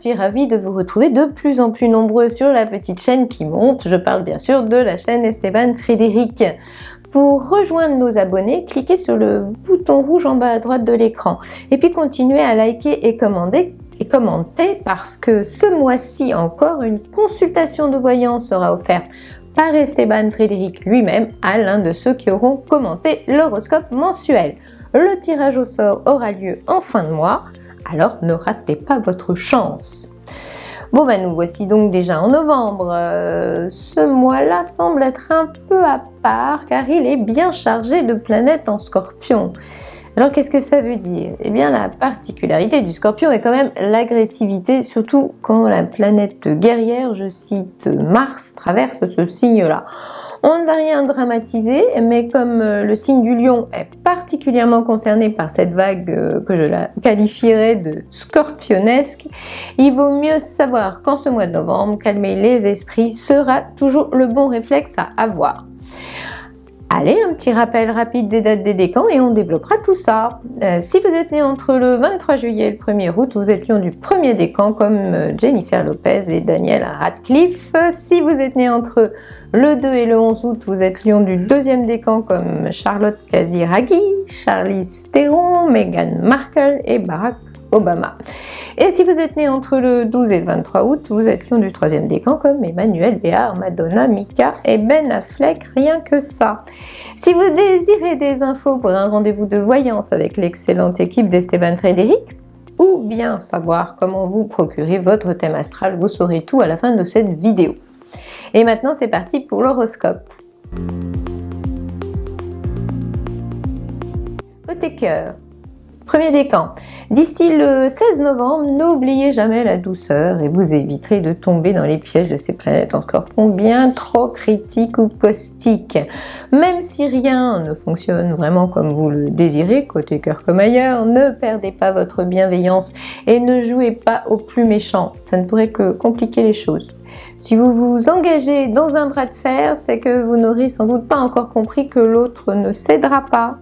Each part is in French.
suis ravie de vous retrouver de plus en plus nombreux sur la petite chaîne qui monte. Je parle bien sûr de la chaîne Esteban Frédéric. Pour rejoindre nos abonnés, cliquez sur le bouton rouge en bas à droite de l'écran et puis continuez à liker et commenter parce que ce mois-ci encore, une consultation de voyance sera offerte par Esteban Frédéric lui-même à l'un de ceux qui auront commenté l'horoscope mensuel. Le tirage au sort aura lieu en fin de mois, alors ne ratez pas votre chance. Bon nous voici donc déjà en novembre. Ce mois-là semble être un peu à part car il est bien chargé de planètes en Scorpion. Alors qu'est-ce que ça veut dire? Eh bien la particularité du Scorpion est quand même l'agressivité, surtout quand la planète guerrière, je cite Mars, traverse ce signe-là. On ne va rien dramatiser, mais comme le signe du Lion est particulièrement concerné par cette vague que je la qualifierais de scorpionesque, il vaut mieux savoir qu'en ce mois de novembre, calmer les esprits sera toujours le bon réflexe à avoir. Allez, un petit rappel rapide des dates des décans et on développera tout ça. Si vous êtes né entre le 23 juillet et le 1er août, vous êtes lion du premier décan comme Jennifer Lopez et Daniel Radcliffe. Si vous êtes né entre le 2 et le 11 août, vous êtes lion du deuxième décan comme Charlotte Casiraghi, Charlize Theron, Meghan Markle et Barack Obama. Et si vous êtes né entre le 12 et le 23 août, vous êtes lion du troisième décan comme Emmanuel Béard, Madonna, Mika et Ben Affleck, rien que ça. Si vous désirez des infos pour un rendez-vous de voyance avec l'excellente équipe d'Esteban Frédéric, ou bien savoir comment vous procurer votre thème astral, vous saurez tout à la fin de cette vidéo. Et maintenant c'est parti pour l'horoscope. Côté cœur. Premier décan. D'ici le 16 novembre, n'oubliez jamais la douceur et vous éviterez de tomber dans les pièges de ces planètes en Scorpion bien trop critiques ou caustiques. Même si rien ne fonctionne vraiment comme vous le désirez, côté cœur comme ailleurs, ne perdez pas votre bienveillance et ne jouez pas au plus méchant. Ça ne pourrait que compliquer les choses. Si vous vous engagez dans un bras de fer, c'est que vous n'aurez sans doute pas encore compris que l'autre ne cédera pas.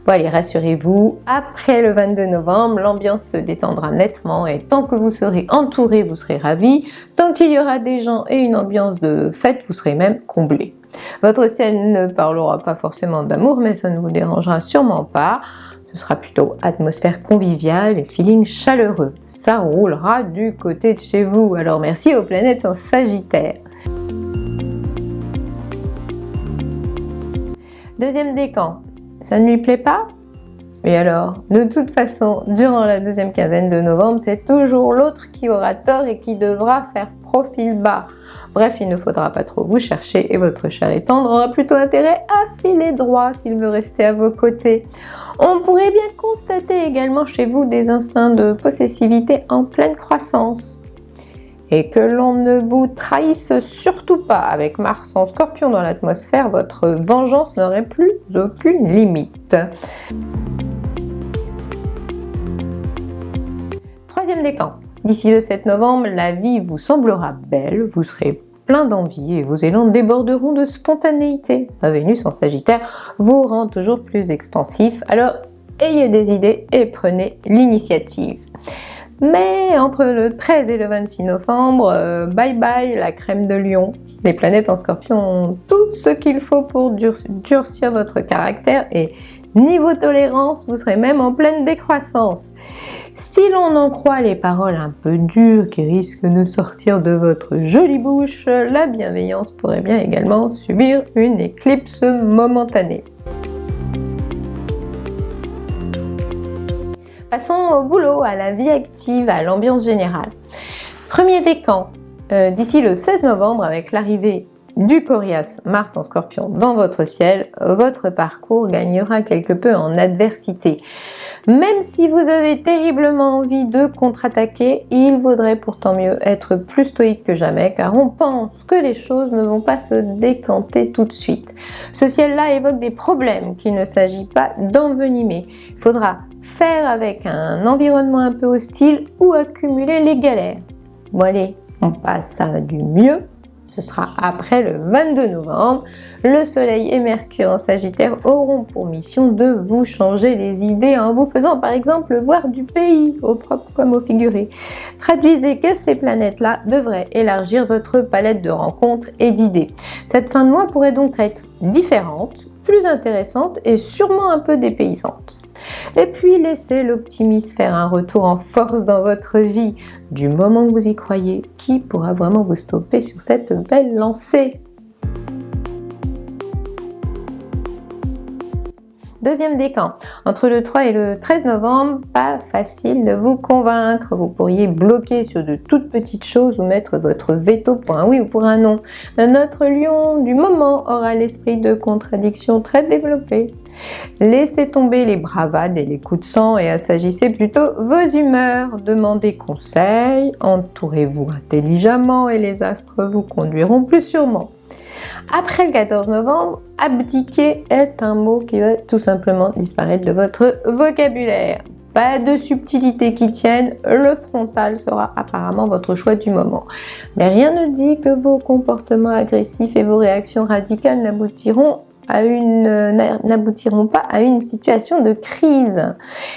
Bon allez, rassurez-vous, après le 22 novembre, l'ambiance se détendra nettement et tant que vous serez entouré, vous serez ravis. Tant qu'il y aura des gens et une ambiance de fête, vous serez même comblés. Votre ciel ne parlera pas forcément d'amour, mais ça ne vous dérangera sûrement pas. Ce sera plutôt atmosphère conviviale et feeling chaleureux. Ça roulera du côté de chez vous. Alors merci aux planètes en Sagittaire. Deuxième décan. Ça ne lui plaît pas? Et alors, de toute façon, durant la deuxième quinzaine de novembre, c'est toujours l'autre qui aura tort et qui devra faire profil bas. Bref, il ne faudra pas trop vous chercher et votre cher et tendre aura plutôt intérêt à filer droit s'il veut rester à vos côtés. On pourrait bien constater également chez vous des instincts de possessivité en pleine croissance. Et que l'on ne vous trahisse surtout pas. Avec Mars en Scorpion dans l'atmosphère, votre vengeance n'aurait plus aucune limite. Troisième décan. D'ici le 7 novembre, la vie vous semblera belle, vous serez plein d'envie et vos élans déborderont de spontanéité. La Vénus en Sagittaire vous rend toujours plus expansif, alors ayez des idées et prenez l'initiative. Mais entre le 13 et le 26 novembre, bye bye la crème de lion. Les planètes en Scorpion ont tout ce qu'il faut pour durcir votre caractère et niveau tolérance, vous serez même en pleine décroissance. Si l'on en croit les paroles un peu dures qui risquent de sortir de votre jolie bouche, la bienveillance pourrait bien également subir une éclipse momentanée. Passons au boulot, à la vie active, à l'ambiance générale. Premier décan, d'ici le 16 novembre, avec l'arrivée du coriace Mars en Scorpion dans votre ciel, votre parcours gagnera quelque peu en adversité. Même si vous avez terriblement envie de contre-attaquer, il vaudrait pourtant mieux être plus stoïque que jamais, car on pense que les choses ne vont pas se décanter tout de suite. Ce ciel-là évoque des problèmes qu'il ne s'agit pas d'envenimer. Il faudra faire avec un environnement un peu hostile ou accumuler les galères. Bon allez, on passe à du mieux ce sera après le 22 novembre. Le Soleil et Mercure en Sagittaire auront pour mission de vous changer les idées en vous faisant par exemple voir du pays, au propre comme au figuré. Traduisez que ces planètes-là devraient élargir votre palette de rencontres et d'idées. Cette fin de mois pourrait donc être différente, plus intéressante et sûrement un peu dépaysante. Et puis laissez l'optimisme faire un retour en force dans votre vie. Du moment que vous y croyez, qui pourra vraiment vous stopper sur cette belle lancée? Deuxième décan, entre le 3 et le 13 novembre, pas facile de vous convaincre. Vous pourriez bloquer sur de toutes petites choses ou mettre votre veto pour un oui ou pour un non. Notre lion du moment aura l'esprit de contradiction très développé. Laissez tomber les bravades et les coups de sang et assagissez plutôt vos humeurs. Demandez conseil, entourez-vous intelligemment et les astres vous conduiront plus sûrement. Après le 14 novembre, abdiquer est un mot qui va tout simplement disparaître de votre vocabulaire. Pas de subtilité qui tienne, le frontal sera apparemment votre choix du moment. Mais rien ne dit que vos comportements agressifs et vos réactions radicales n'aboutiront pas à une situation de crise.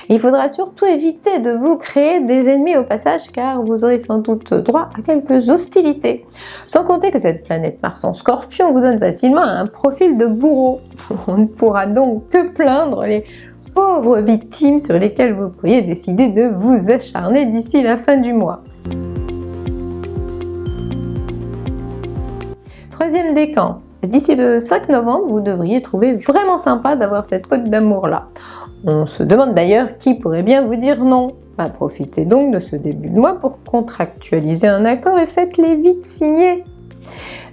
Il faudra surtout éviter de vous créer des ennemis au passage car vous aurez sans doute droit à quelques hostilités. Sans compter que cette planète Mars en Scorpion vous donne facilement un profil de bourreau. On ne pourra donc que plaindre les pauvres victimes sur lesquelles vous pourriez décider de vous acharner d'ici la fin du mois. Troisième décan. D'ici le 5 novembre, vous devriez trouver vraiment sympa d'avoir cette cote d'amour-là. On se demande d'ailleurs qui pourrait bien vous dire non. Profitez donc de ce début de mois pour contractualiser un accord et faites-les vite signer.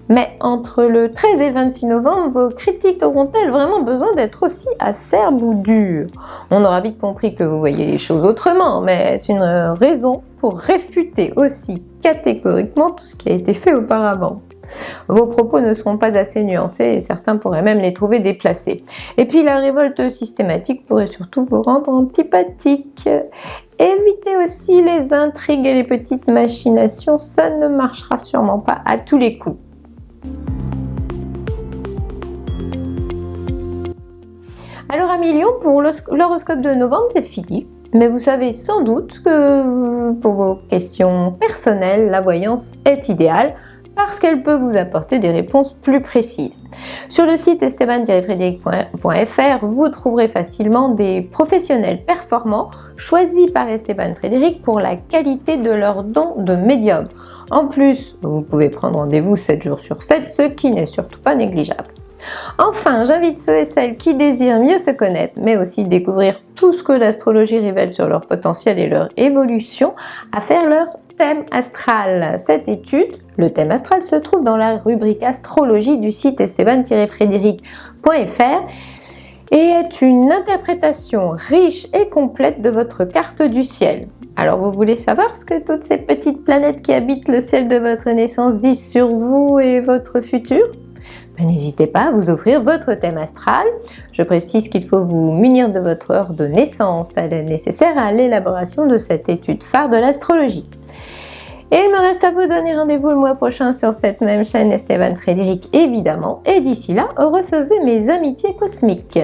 Mais entre le 13 et le 26 novembre, vos critiques auront-elles vraiment besoin d'être aussi acerbes ou dures? On aura vite compris que vous voyez les choses autrement, mais c'est une raison pour réfuter aussi catégoriquement tout ce qui a été fait auparavant. Vos propos ne seront pas assez nuancés et certains pourraient même les trouver déplacés. Et puis la révolte systématique pourrait surtout vous rendre antipathique. Évitez aussi les intrigues et les petites machinations, ça ne marchera sûrement pas à tous les coups. Alors amis Lions, pour l'horoscope de novembre, c'est fini. Mais vous savez sans doute que pour vos questions personnelles, la voyance est idéale parce qu'elle peut vous apporter des réponses plus précises. Sur le site esteban-frédéric.fr, vous trouverez facilement des professionnels performants choisis par Esteban Frédéric pour la qualité de leur don de médium. En plus, vous pouvez prendre rendez-vous 7 jours sur 7, ce qui n'est surtout pas négligeable. Enfin, j'invite ceux et celles qui désirent mieux se connaître, mais aussi découvrir tout ce que l'astrologie révèle sur leur potentiel et leur évolution, à faire leur thème astral. Cette étude, le thème astral, se trouve dans la rubrique astrologie du site esteban-frédéric.fr et est une interprétation riche et complète de votre carte du ciel. Alors vous voulez savoir ce que toutes ces petites planètes qui habitent le ciel de votre naissance disent sur vous et votre futur ? N'hésitez pas à vous offrir votre thème astral. Je précise qu'il faut vous munir de votre heure de naissance. Elle est nécessaire à l'élaboration de cette étude phare de l'astrologie. Et il me reste à vous donner rendez-vous le mois prochain sur cette même chaîne Esteban Frédéric évidemment. Et d'ici là, recevez mes amitiés cosmiques.